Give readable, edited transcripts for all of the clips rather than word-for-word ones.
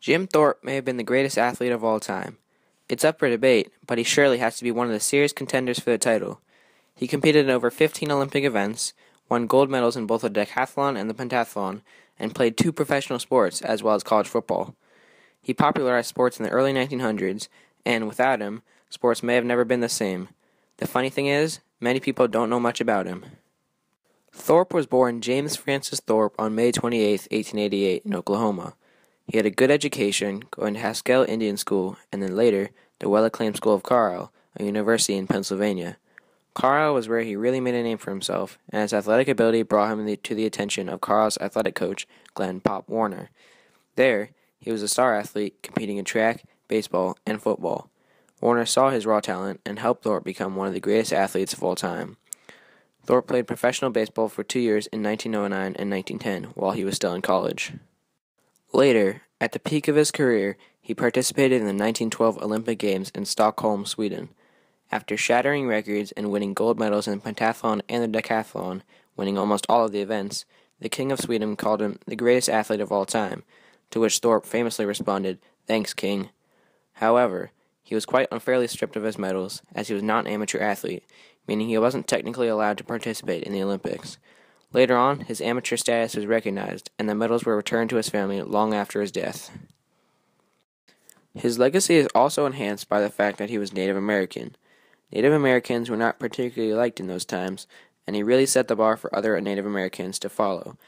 Jim Thorpe may have been the greatest athlete of all time. It's up for debate, but he surely has to be one of the serious contenders for the title. He competed in over 15 Olympic events, won gold medals in both the decathlon and the pentathlon, and played 2 professional sports as well as college football. He popularized sports in the early 1900s, and without him, sports may have never been the same. The funny thing is, many people don't know much about him. Thorpe was born James Francis Thorpe on May 28, 1888, in Oklahoma. He had a good education, going to Haskell Indian School, and then later, the well-acclaimed School of Carlisle, a university in Pennsylvania. Carlisle was where he really made a name for himself, and his athletic ability brought him to the attention of Carlisle's athletic coach, Glenn "Pop" Warner. There, he was a star athlete, competing in track, baseball, and football. Warner saw his raw talent and helped Thorpe become one of the greatest athletes of all time. Thorpe played professional baseball for 2 years in 1909 and 1910 while he was still in college. Later, at the peak of his career, he participated in the 1912 Olympic Games in Stockholm, Sweden. After shattering records and winning gold medals in the pentathlon and the decathlon, winning almost all of the events, the King of Sweden called him the greatest athlete of all time, to which Thorpe famously responded, "Thanks, King." However, he was quite unfairly stripped of his medals, as he was not an amateur athlete, meaning he wasn't technically allowed to participate in the Olympics. Later on, his amateur status was recognized, and the medals were returned to his family long after his death. His legacy is also enhanced by the fact that he was Native American. Native Americans were not particularly liked in those times, and he really set the bar for other Native Americans to follow.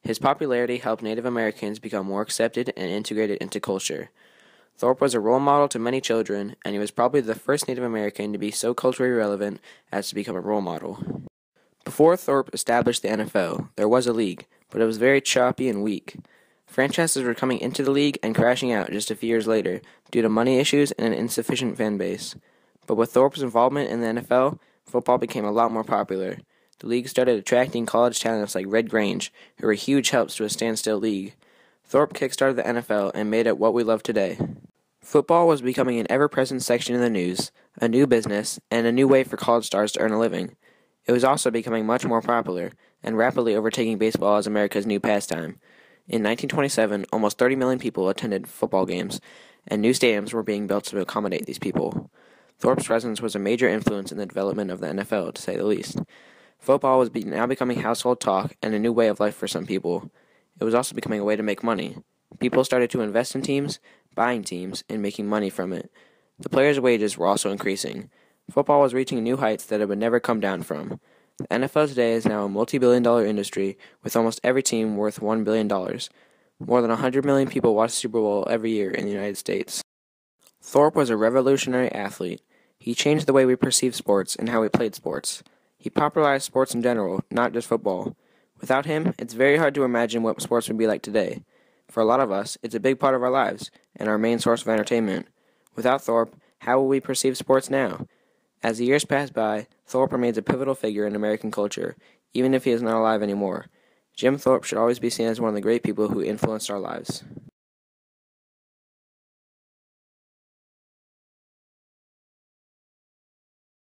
His popularity helped Native Americans become more accepted and integrated into culture. Thorpe was a role model to many children, and he was probably the first Native American to be so culturally relevant as to become a role model. Before Thorpe established the NFL, there was a league, but it was very choppy and weak. Franchises were coming into the league and crashing out just a few years later due to money issues and an insufficient fan base. But with Thorpe's involvement in the NFL, football became a lot more popular. The league started attracting college talents like Red Grange, who were huge helps to a standstill league. Thorpe kickstarted the NFL and made it what we love today. Football was becoming an ever-present section in the news, a new business, and a new way for college stars to earn a living. It was also becoming much more popular, and rapidly overtaking baseball as America's new pastime. In 1927, almost 30 million people attended football games, and new stadiums were being built to accommodate these people. Thorpe's presence was a major influence in the development of the NFL, to say the least. Football was now becoming household talk and a new way of life for some people. It was also becoming a way to make money. People started to invest in teams, buying teams, and making money from it. The players' wages were also increasing. Football was reaching new heights that it would never come down from. The NFL today is now a multi-billion-dollar industry, with almost every team worth $1 billion. More than 100 million people watch the Super Bowl every year in the United States. Thorpe was a revolutionary athlete. He changed the way we perceive sports and how we played sports. He popularized sports in general, not just football. Without him, it's very hard to imagine what sports would be like today. For a lot of us, it's a big part of our lives, and our main source of entertainment. Without Thorpe, how will we perceive sports now? As the years pass by, Thorpe remains a pivotal figure in American culture, even if he is not alive anymore. Jim Thorpe should always be seen as one of the great people who influenced our lives.